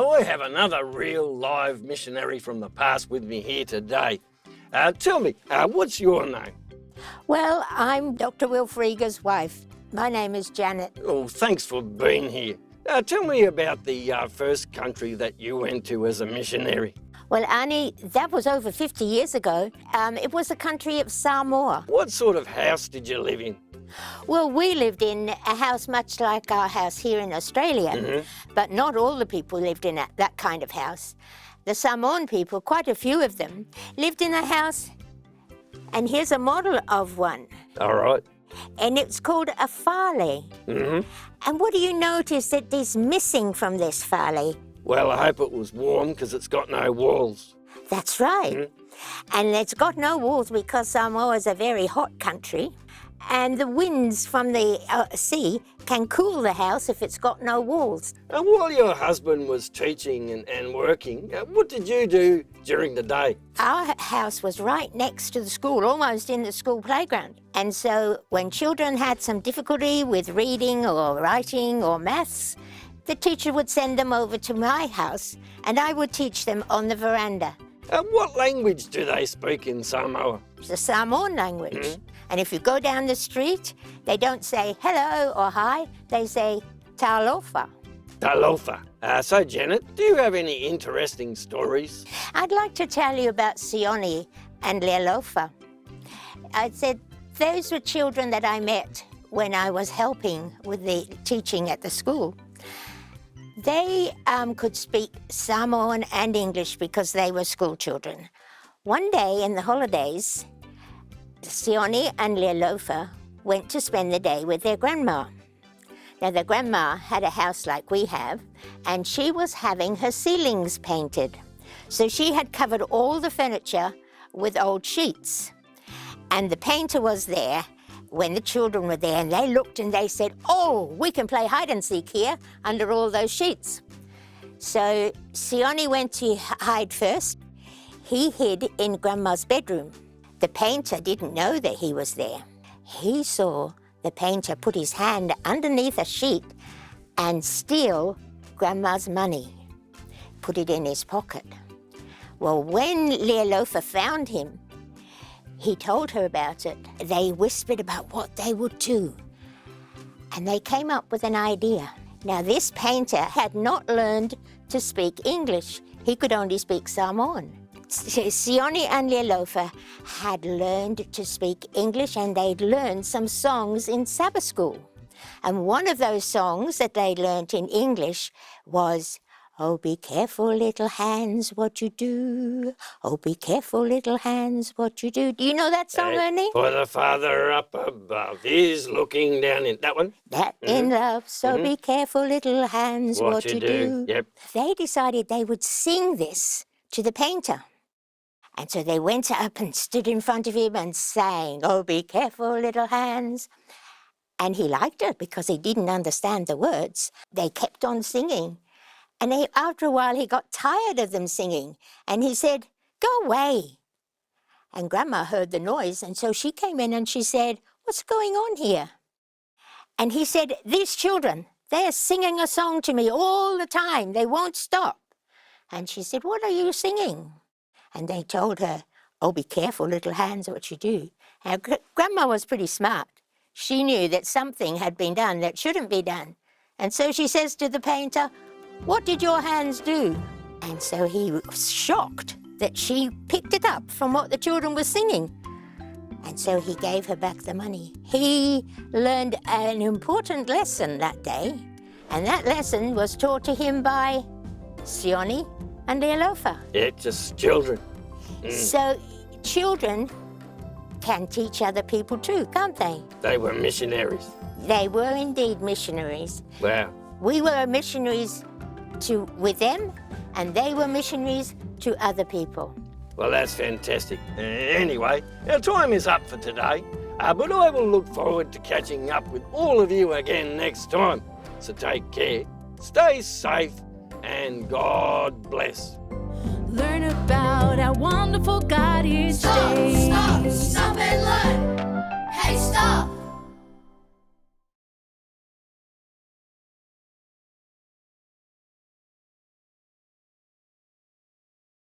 I have another real live missionary from the past with me here today. Tell me, what's your name? Well, I'm Dr. Reiger's wife. My name is Janet. Oh, thanks for being here. Tell me about the first country that you went to as a missionary. Well, Arnie, that was over 50 years ago. It was the country of Samoa. What sort of house did you live in? Well, we lived in a house much like our house here in Australia, but not all the people lived in that kind of house. The Samoan people, quite a few of them, lived in a house, and here's a model of one. All right. And it's called a fale. And what do you notice that is missing from this fale? Well, I hope it was warm because it's got no walls. That's right. And it's got no walls because Samoa is a very hot country. And the winds from the sea can cool the house if it's got no walls. And while your husband was teaching and working, what did you do during the day? Our house was right next to the school, almost in the school playground. And so when children had some difficulty with reading or writing or maths, the teacher would send them over to my house and I would teach them on the veranda. What language do they speak in Samoa? It's a Samoan language. And if you go down the street, they don't say hello or hi, they say talofa. Talofa. So, Janet, do you have any interesting stories? I'd like to tell you about Sione and Lealofa. I said those were children that I met when I was helping with the teaching at the school. They could speak Samoan and English because they were school children. One day in the holidays, Sione and Lealofa went to spend the day with their grandma. Now, their grandma had a house like we have, and she was having her ceilings painted. So she had covered all the furniture with old sheets. And the painter was there when the children were there, and they looked and they said, oh, we can play hide and seek here under all those sheets. So Sione went to hide first. He hid in Grandma's bedroom. The painter didn't know that he was there. He saw the painter put his hand underneath a sheet and steal Grandma's money, put it in his pocket. Well, when Lealofa found him, he told her about it. They whispered about what they would do, and they came up with an idea. Now, this painter had not learned to speak English. He could only speak Samoan. Sione and Lealofa had learned to speak English, and they'd learned some songs in Sabbath school. And one of those songs that they learned in English was, oh, be careful, little hands, what you do. Oh, be careful, little hands, what you do. Do you know that song, Ernie? For the Father up above is looking down in... That one? That in love, so be careful, little hands, what you do. Yep. They decided they would sing this to the painter. And so they went up and stood in front of him and sang, oh, be careful, little hands. And he liked it because he didn't understand the words. They kept on singing. And after a while, he got tired of them singing. And he said, go away. And Grandma heard the noise, and so she came in and she said, what's going on here? And he said, these children, they're singing a song to me all the time. They won't stop. And she said, what are you singing? And they told her, oh, be careful, little hands, what you do. And Grandma was pretty smart. She knew that something had been done that shouldn't be done. And so she says to the painter, what did your hands do? And so he was shocked that she picked it up from what the children were singing. And so he gave her back the money. He learned an important lesson that day, and that lesson was taught to him by Sione and Lealofa. Yeah, just children. So children can teach other people too, can't they? They were missionaries. They were indeed missionaries. Wow. We were missionaries with them, and they were missionaries to other people. Well, that's fantastic. Anyway, our time is up for today, but I will look forward to catching up with all of you again next time. So take care, stay safe, and God bless. Learn about our wonderful God is.